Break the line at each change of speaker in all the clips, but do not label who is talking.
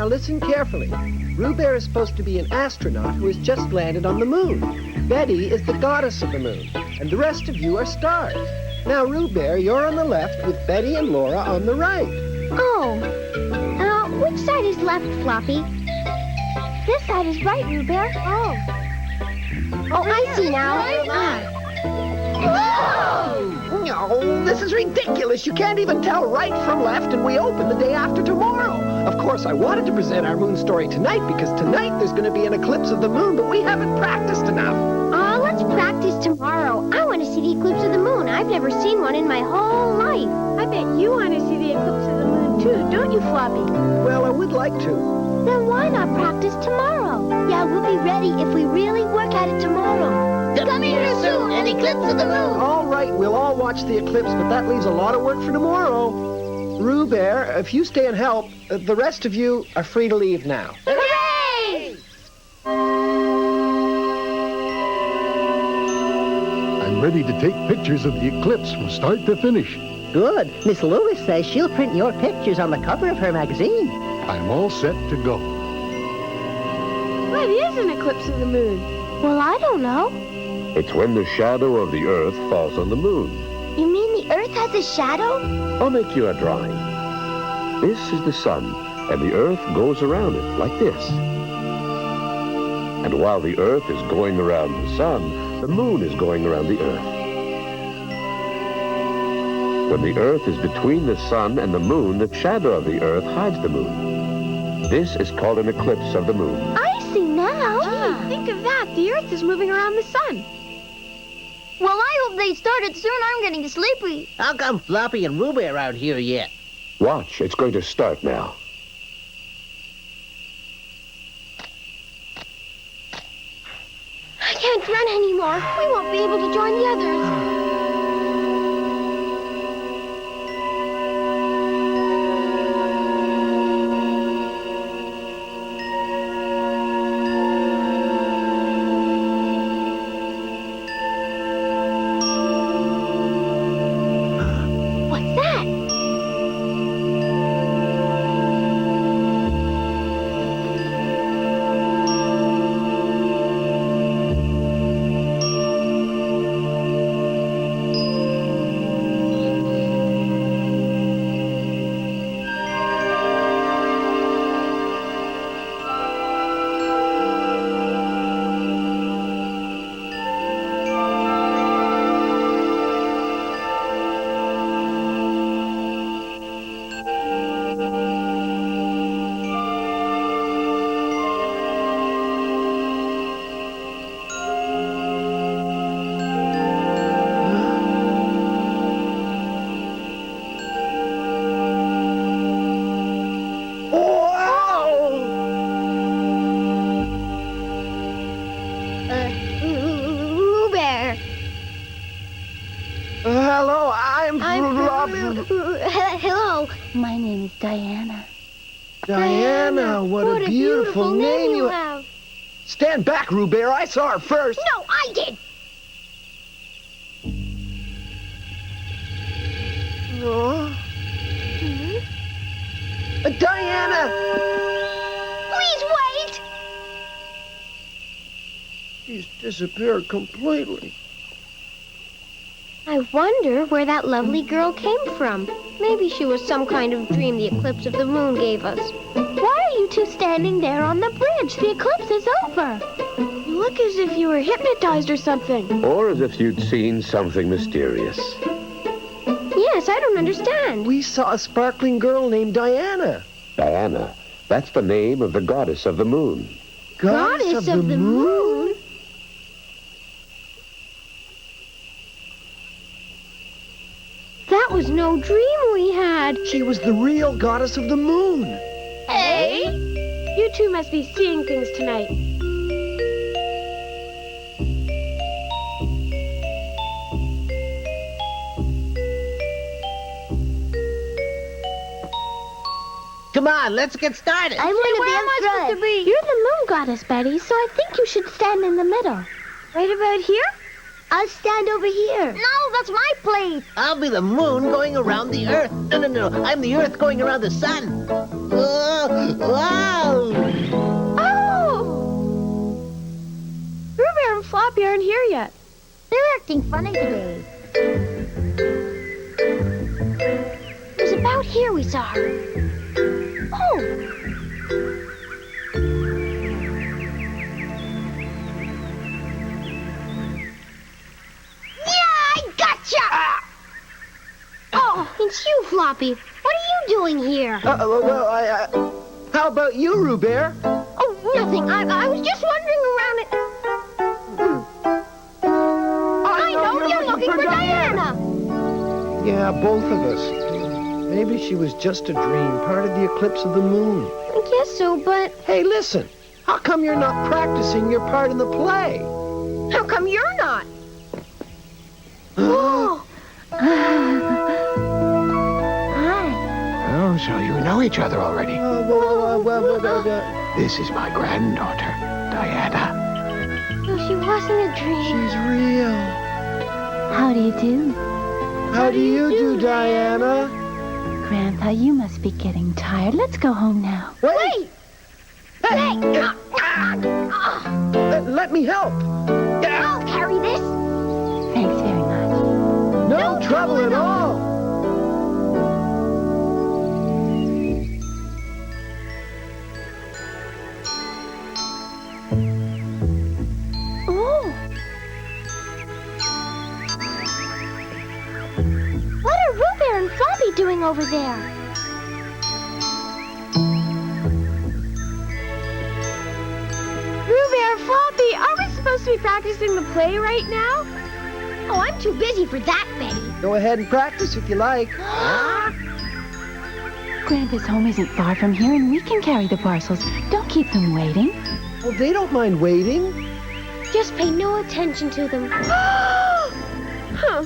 Listen carefully. Roobear is supposed to be an astronaut who has just landed on the moon. Betty is the goddess of the moon, and the rest of you are stars. Now, Roobear, you're on the left with Betty and Laura on the right.
Oh. Which side is left, Floppy? This side is right, Roobear. Oh. Oh, I see now.
No, this is ridiculous. You can't even tell right from left, and we open the day after tomorrow. Of course, I wanted to present our moon story tonight because tonight there's going to be an eclipse of the moon, but we haven't practiced enough.
Oh, let's practice tomorrow. I want to see the eclipse of the moon. I've never seen one in my whole life.
I bet you want to see the eclipse of the moon, too, don't you, Floppy?
Well, I would like to.
Then why not practice tomorrow? Yeah, we'll be ready if we really work at it tomorrow.
Coming here soon, an eclipse of the moon.
All right, we'll all watch the eclipse, but that leaves a lot of work for tomorrow. Roobear, if you stay and help, the rest of you are free to leave now.
Hooray!
I'm ready to take pictures of the eclipse from start to finish.
Good. Miss Lewis says she'll print your pictures on the cover of her magazine.
I'm all set to go.
What is an eclipse of the moon?
Well, I don't know.
It's when the shadow of the Earth falls on the moon.
You mean the Earth has a shadow?
I'll make you a drawing. This is the sun, and the Earth goes around it like this. And while the Earth is going around the sun, the moon is going around the Earth. When the Earth is between the sun and the moon, the shadow of the Earth hides the moon. This is called an eclipse of the moon.
I see now.
Gee, think of that. The Earth is moving around the sun.
Well, I hope they started soon. I'm getting sleepy.
How come Floppy and Roobear aren't here yet?
Watch, it's going to start now.
I can't run anymore. We won't be able to join the others. Hello. My name is Diana.
Diana, what a beautiful name you
have.
Stand back, Roobear. I saw her first.
No, I did.
Oh. Diana!
Please wait.
He's disappeared completely.
I wonder where that lovely girl came from. Maybe she was some kind of dream the eclipse of the moon gave us. Why are you two standing there on the bridge? The eclipse is over.
You look as if you were hypnotized or something.
Or as if you'd seen something mysterious.
Yes, I don't understand.
We saw a sparkling girl named Diana.
Diana, that's the name of the goddess of the moon.
Goddess of the moon? That was no dream we had.
She was the real goddess of the moon.
Hey? You two must be seeing things tonight.
Come on, let's get started.
I want to be up front. You're the moon goddess, Betty, so I think you should stand in the middle.
Right about here?
I'll stand over here.
No, that's my place.
I'll be the moon going around the earth. No. I'm the earth going around the sun. Wow!
Oh! Roobear and Floppy aren't here yet.
They're acting funny today.
It was about here we saw her. Oh! Oh, it's you, Floppy. What are you doing here?
How about you, Roobear?
Oh, nothing. I was just wandering around it. I know, you're looking for Diana.
Yeah, both of us. Maybe she was just a dream, part of the eclipse of the moon.
I guess so, but
Hey, listen. How come you're not practicing your part in the play?
How come you're not?
oh,
Oh, so you know each other already. This is my granddaughter, Diana.
no, she wasn't a dream.
She's real.
How do you do?
How do you do, Diana?
Grandpa, you must be getting tired. Let's go home now.
Wait! Hey!
Let me help.
I'll carry this.
Thanks very much.
No trouble at all.
Oh. What are Roobear and Floppy doing over there?
Roobear, Floppy, are we supposed to be practicing the play right now?
Oh, I'm too busy for that, Betty.
Go ahead and practice if you like.
Grandpa's home isn't far from here, and we can carry the parcels. Don't keep them waiting.
Well, they don't mind waiting.
Just pay no attention to them.
Huh.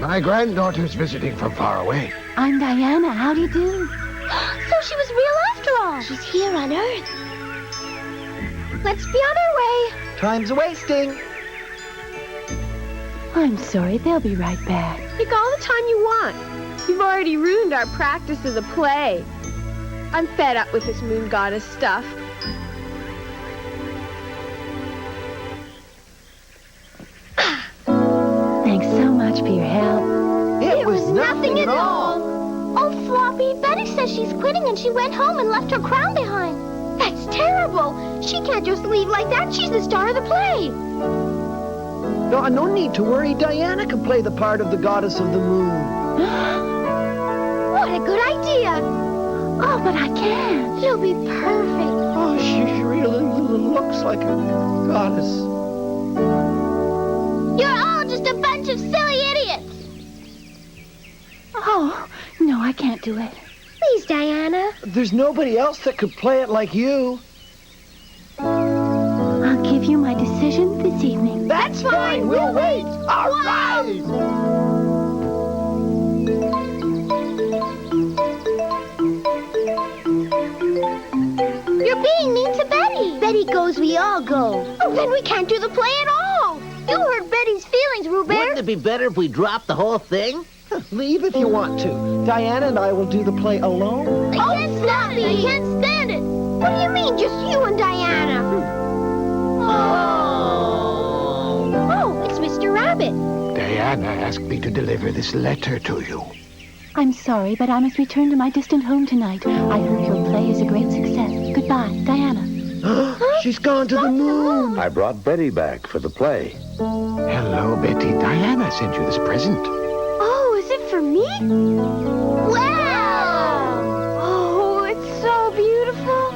My granddaughter's visiting from far away.
I'm Diana. How do you do?
So she was real after all. She's here on Earth. Let's be on our way.
Time's wasting.
I'm sorry. They'll be right back.
Take all the time you want. You've already ruined our practice of the play. I'm fed up with this moon goddess stuff.
Thanks so much for your help.
It was nothing at all.
Oh, Floppy, Betty says she's quitting and she went home and left her crown behind. That's terrible. She can't just leave like that. She's the star of the play.
No need to worry. Diana can play the part of the goddess of the moon.
What a good idea.
Oh, but I can't.
She'll be perfect.
Oh, she really looks like a goddess.
You're all just a bunch of silly idiots.
Oh, no, I can't do it.
Please, Diana.
There's nobody else that could play it like you.
I'll give you my decision this evening.
That's fine. We'll wait. All right.
You're being mean to Betty. Betty goes, we all go. Oh, then we can't do the play at all. You hurt Betty's feelings, Roobear.
Wouldn't it be better if we dropped the whole thing?
Leave if you want to. Diana and I will do the play alone.
I can't stand it. I can't stand it. What do you mean, just you and Diana?
asked me to deliver this letter to you.
I'm sorry, but I must return to my distant home tonight. I heard your play is a great success. Goodbye, Diana.
She's gone to the moon.
I brought Betty back for the play.
Hello, Betty. Diana sent you this present.
Oh, is it for me?
Wow!
Oh, it's so beautiful.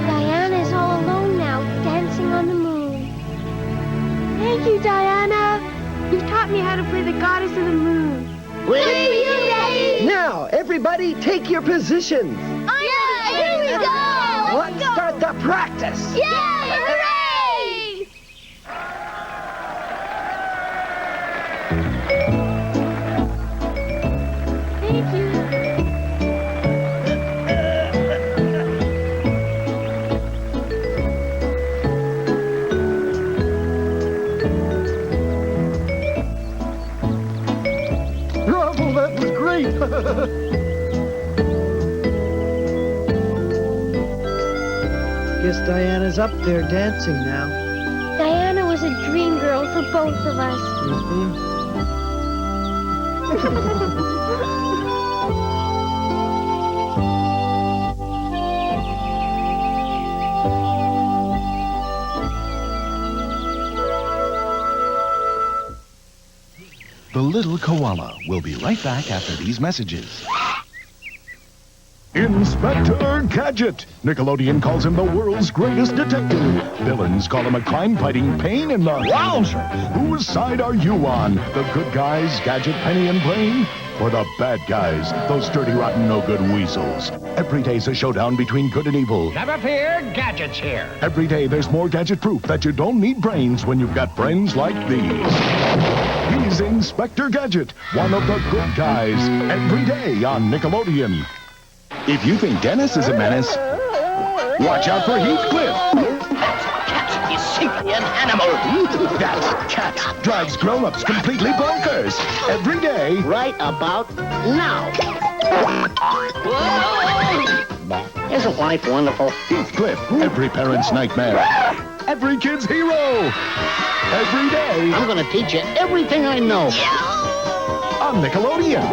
Diana's all alone now, dancing on the moon.
Thank you, Diana. You've taught me how to play the goddess of the moon.
Now, everybody, take your positions.
Yeah, here we go!
Let's start the practice.
Yay! Hooray!
Thank you.
Bravo, that was great.
Guess Diana's up there dancing now.
Diana was a dream girl for both of us.
The Little Koala will be right back after these messages.
Inspector Gadget. Nickelodeon calls him the world's greatest detective. Villains call him a crime-fighting pain in the... Wowzer! Whose side are you on? The good guys, Gadget, Penny, and Brain? Or the bad guys, those dirty, rotten, no-good weasels? Every day's a showdown between good and evil.
Never fear, Gadget's here.
Every day there's more Gadget proof that you don't need brains when you've got friends like these. He's Inspector Gadget, one of the good guys. Every day on Nickelodeon.
If you think Dennis is a menace, watch out for Heathcliff.
Cat is simply an animal.
That cat drives grown-ups completely bonkers. Every day.
Right about now. Isn't life wonderful?
Heathcliff, every parent's nightmare. Every kid's hero. Every day.
I'm going to teach you everything I know.
On Nickelodeon.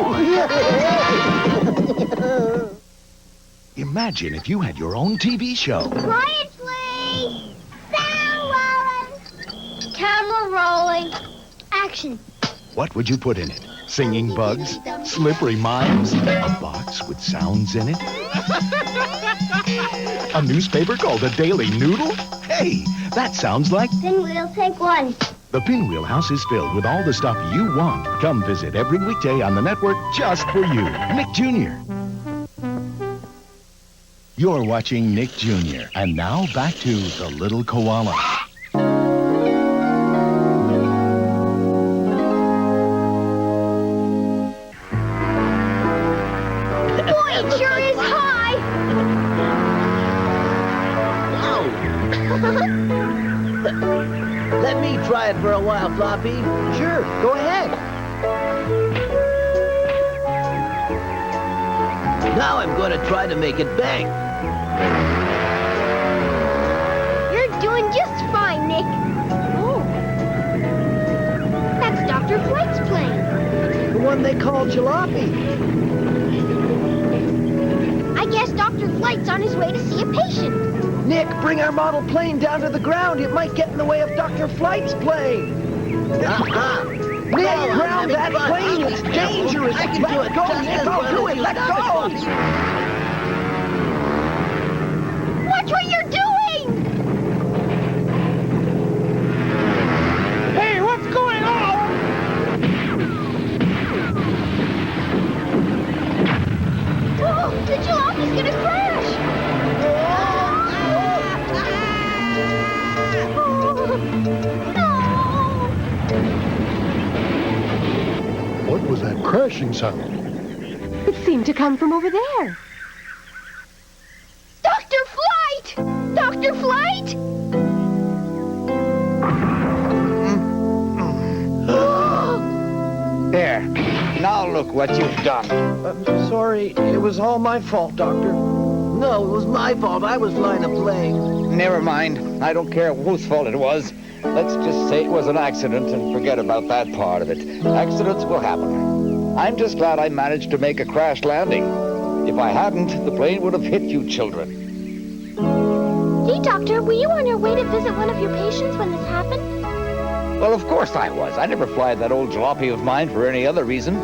Imagine if you had your own TV show.
Quiet, please! Sound rolling! Camera rolling. Action.
What would you put in it? Singing bugs? Slippery mimes? A box with sounds in it? A newspaper called a Daily Noodle? Hey, that sounds like...
Pinwheel, take one.
The Pinwheel House is filled with all the stuff you want. Come visit every weekday on the network just for you. Nick Jr. You're watching Nick Jr. And now back to The Little Koala.
Boy, it sure is high!
Let me try it for a while, Floppy.
Sure, go ahead.
Now I'm going to try to make it bang.
You're doing just fine, Nick. Oh. That's Dr. Flight's plane.
The one they call Jalopy.
I guess Dr. Flight's on his way to see a patient.
Nick, bring our model plane down to the ground. It might get in the way of Dr. Flight's plane. Nick, ground that plane. It's dangerous. Let go, Nick. I'll do it. Let go.
Watch what you're doing!
Hey, what's going on?
Oh, the jalopy's gonna crash!
What was that crashing sound?
It seemed to come from over there.
Dr. Flight! Dr. Flight!
There. Now look what you've done.
Sorry, it was all my fault, Doctor. no, it was my fault. I was flying a plane.
Never mind. I don't care whose fault it was. Let's just say it was an accident and forget about that part of it. Accidents will happen. I'm just glad I managed to make a crash landing. If I hadn't, the plane would have hit you children.
Hey, Doctor, were you on your way to visit one of your patients when this happened?
Well, of course I was. I never fly that old jalopy of mine for any other reason.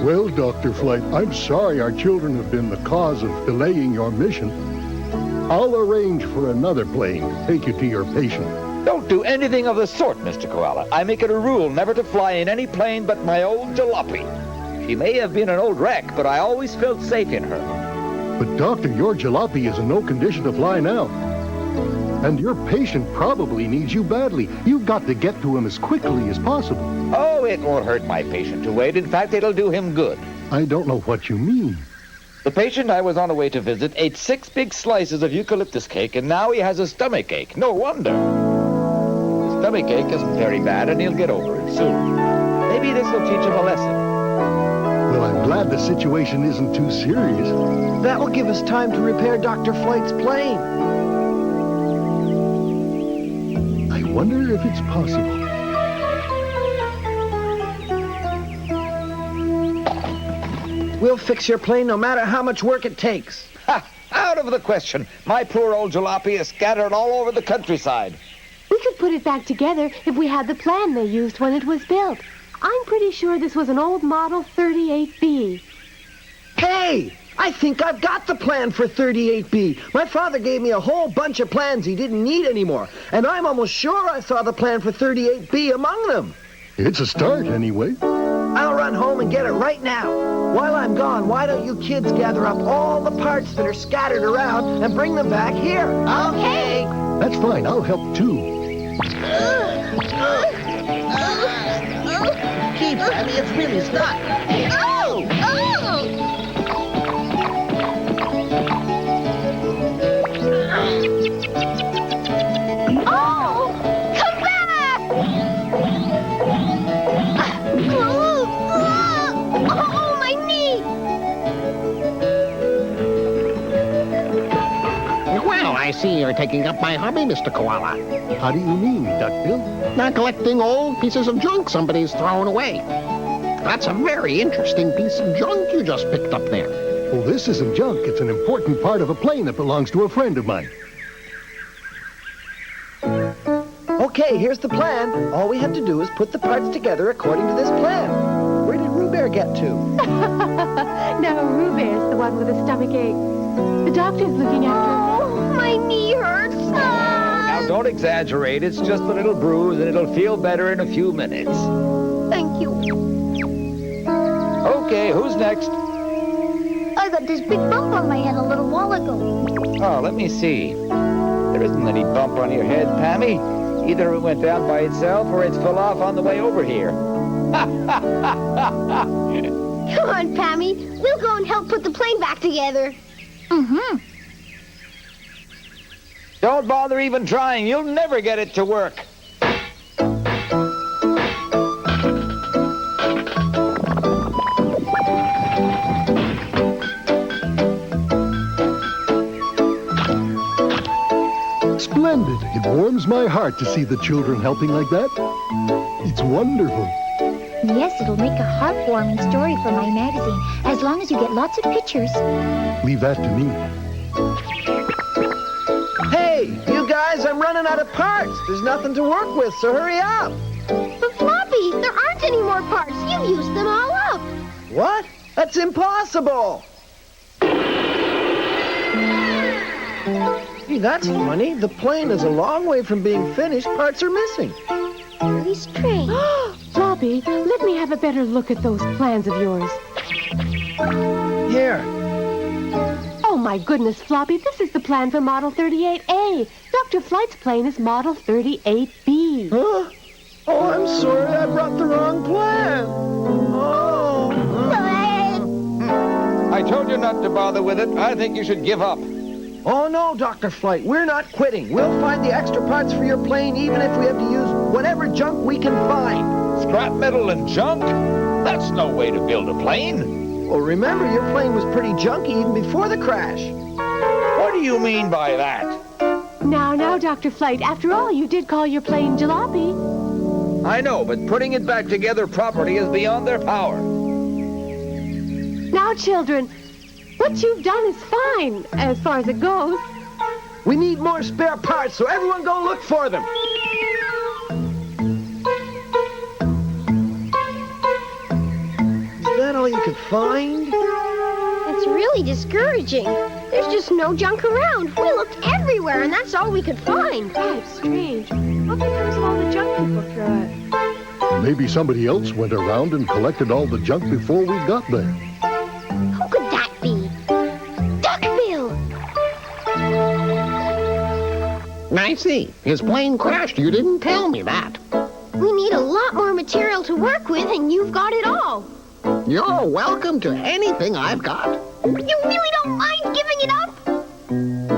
Well, Dr. Flight, I'm sorry our children have been the cause of delaying your mission. I'll arrange for another plane to take you to your patient.
Don't do anything of the sort, Mr. Koala. I make it a rule never to fly in any plane but my old jalopy. She may have been an old wreck, but I always felt safe in her.
But, Doctor, your jalopy is in no condition to fly now. And your patient probably needs you badly. You've got to get to him as quickly as possible.
Oh, it won't hurt my patient to wait. In fact, it'll do him good.
I don't know what you mean.
The patient I was on the way to visit ate 6 big slices of eucalyptus cake, and now he has a stomach ache. No wonder. The stomach ache isn't very bad, and he'll get over it soon. Maybe this will teach him a lesson.
Well, I'm glad the situation isn't too serious.
That will give us time to repair Dr. Flight's plane.
I wonder if it's possible.
We'll fix your plane no matter how much work it takes.
Ha! Out of the question. My poor old jalopy is scattered all over the countryside.
We could put it back together if we had the plan they used when it was built. I'm pretty sure this was an old Model 38B.
Hey! I think I've got the plan for 38B. My father gave me a whole bunch of plans he didn't need anymore, and I'm almost sure I saw the plan for 38B among them.
It's a start, anyway.
I'll run home and get it right now. While I'm gone, why don't you kids gather up all the parts that are scattered around and bring them back here?
Okay.
That's fine. I'll help, too.
Keep, Abby, it's really stuck.
Oh! Oh! Oh! Come back! Oh, my knee!
Well, I see you're taking up my hobby, Mr. Koala.
How do you mean, Duckbill?
Not collecting old pieces of junk somebody's thrown away. That's a very interesting piece of junk you just picked up there.
Well, this isn't junk. It's an important part of a plane that belongs to a friend of mine.
Okay, here's the plan. All we have to do is put the parts together according to this plan. Where did Roobear get to?
Now, Roobear's the one with the stomach ache. The doctor's looking after him.
Oh, my knee hurts.
Now, don't exaggerate. It's just a little bruise, and it'll feel better in a few minutes.
Thank you.
Okay, who's next?
I got this big bump on my head a little while ago.
Oh, let me see. There isn't any bump on your head, Pammy. Either it went down by itself or it's fell off on the way over here.
Come on, Pammy. We'll go and help put the plane back together.
Mm-hmm.
Don't bother even trying. You'll never get it to work.
Splendid. It warms my heart to see the children helping like that. It's wonderful.
Yes, it'll make a heartwarming story for my magazine, as long as you get lots of pictures.
Leave that to me.
Hey, you guys, I'm running out of parts. There's nothing to work with, so hurry up.
But Floppy, there aren't any more parts. You used them all up.
What? That's impossible. Gee, that's funny. The plane is a long way from being finished. Parts are missing.
Very strange.
Floppy, let me have a better look at those plans of yours.
Here.
Oh, my goodness, Floppy, this is the plan for Model 38A. Dr. Flight's plane is Model 38B.
Huh? Oh, I'm sorry. I brought the wrong plan. Oh.
I told you not to bother with it. I think you should give up.
Oh, no, Dr. Flight. We're not quitting. We'll find the extra parts for your plane even if we have to use whatever junk we can find.
Scrap metal and junk? That's no way to build a plane.
Well, remember, your plane was pretty junky even before the crash.
What do you mean by that?
Now, Dr. Flight, after all, you did call your plane jalopy.
I know, but putting it back together properly is beyond their power.
Now, children, what you've done is fine, as far as it goes.
We need more spare parts, so everyone go look for them. Is that all you could find?
It's really discouraging. There's just no junk around. We looked everywhere, and that's all we could find.
That's strange. What becomes of all the junk people throw it?
Maybe somebody else went around and collected all the junk before we got there.
Who could that be? Duckbill!
I see. His plane crashed. You didn't tell me that.
We need a lot more material to work with, and you've got it all.
You're welcome to anything I've got.
You really don't mind giving it up?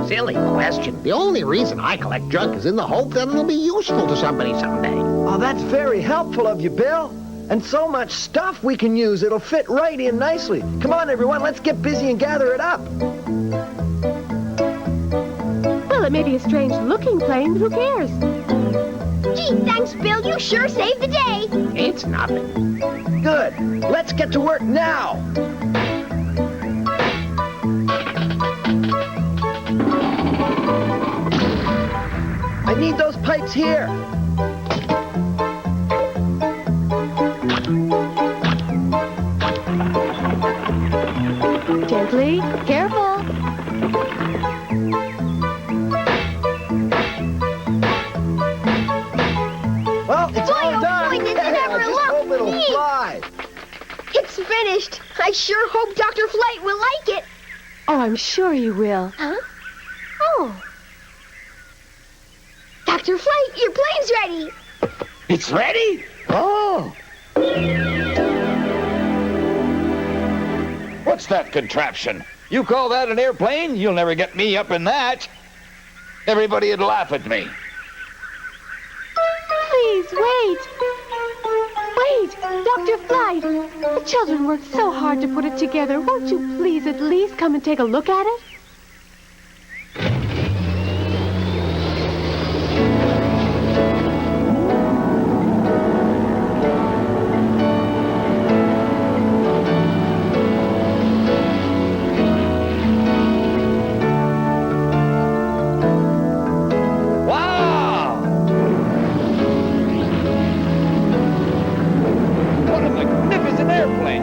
Silly question. The only reason I collect junk is in the hope that it'll be useful to somebody someday.
Oh, that's very helpful of you, Bill. And so much stuff we can use, it'll fit right in nicely. Come on, everyone, let's get busy and gather it up.
Well, it may be a strange-looking plane, but who cares?
Gee, thanks, Bill. You sure saved the day.
It's nothing.
Good. Let's get to work now. I need those pipes here.
Gently. Careful.
Well, it's all
oh
done.
boy, did it ever
I just
look
hope it'll
neat.
fly.
It's finished. I sure hope Dr. Flight will like it.
Oh, I'm sure you will.
Huh? Oh. Dr. Flight, your plane's ready.
It's ready? Oh. What's that contraption? You call that an airplane? You'll never get me up in that. Everybody'd laugh at me.
Please, wait. Wait, Dr. Flight. The children worked so hard to put it together. Won't you please at least come and take a look at it?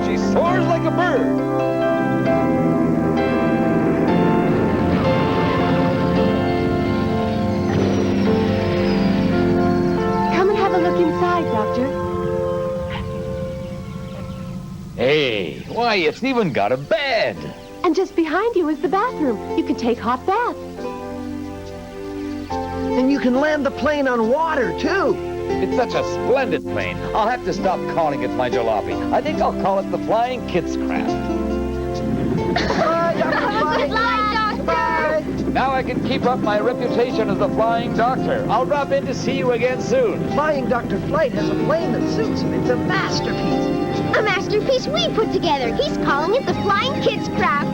She soars like a bird.
Come and have a look inside, Doctor.
Hey, why, it's even got a bed.
And just behind you is the bathroom. You can take hot baths.
And you can land the plane on water, too.
It's such a splendid plane. I'll have to stop calling it my jalopy. I think I'll call it the Flying Kids Craft.
Bye, Dr. Flight.
Goodbye, Doctor.
Bye.
Now I can keep up my reputation as the Flying Doctor. I'll drop in to see you again soon.
Flying Dr. Flight has a plane that suits him. It's a masterpiece.
A masterpiece we put together. He's calling it the Flying Kids Craft.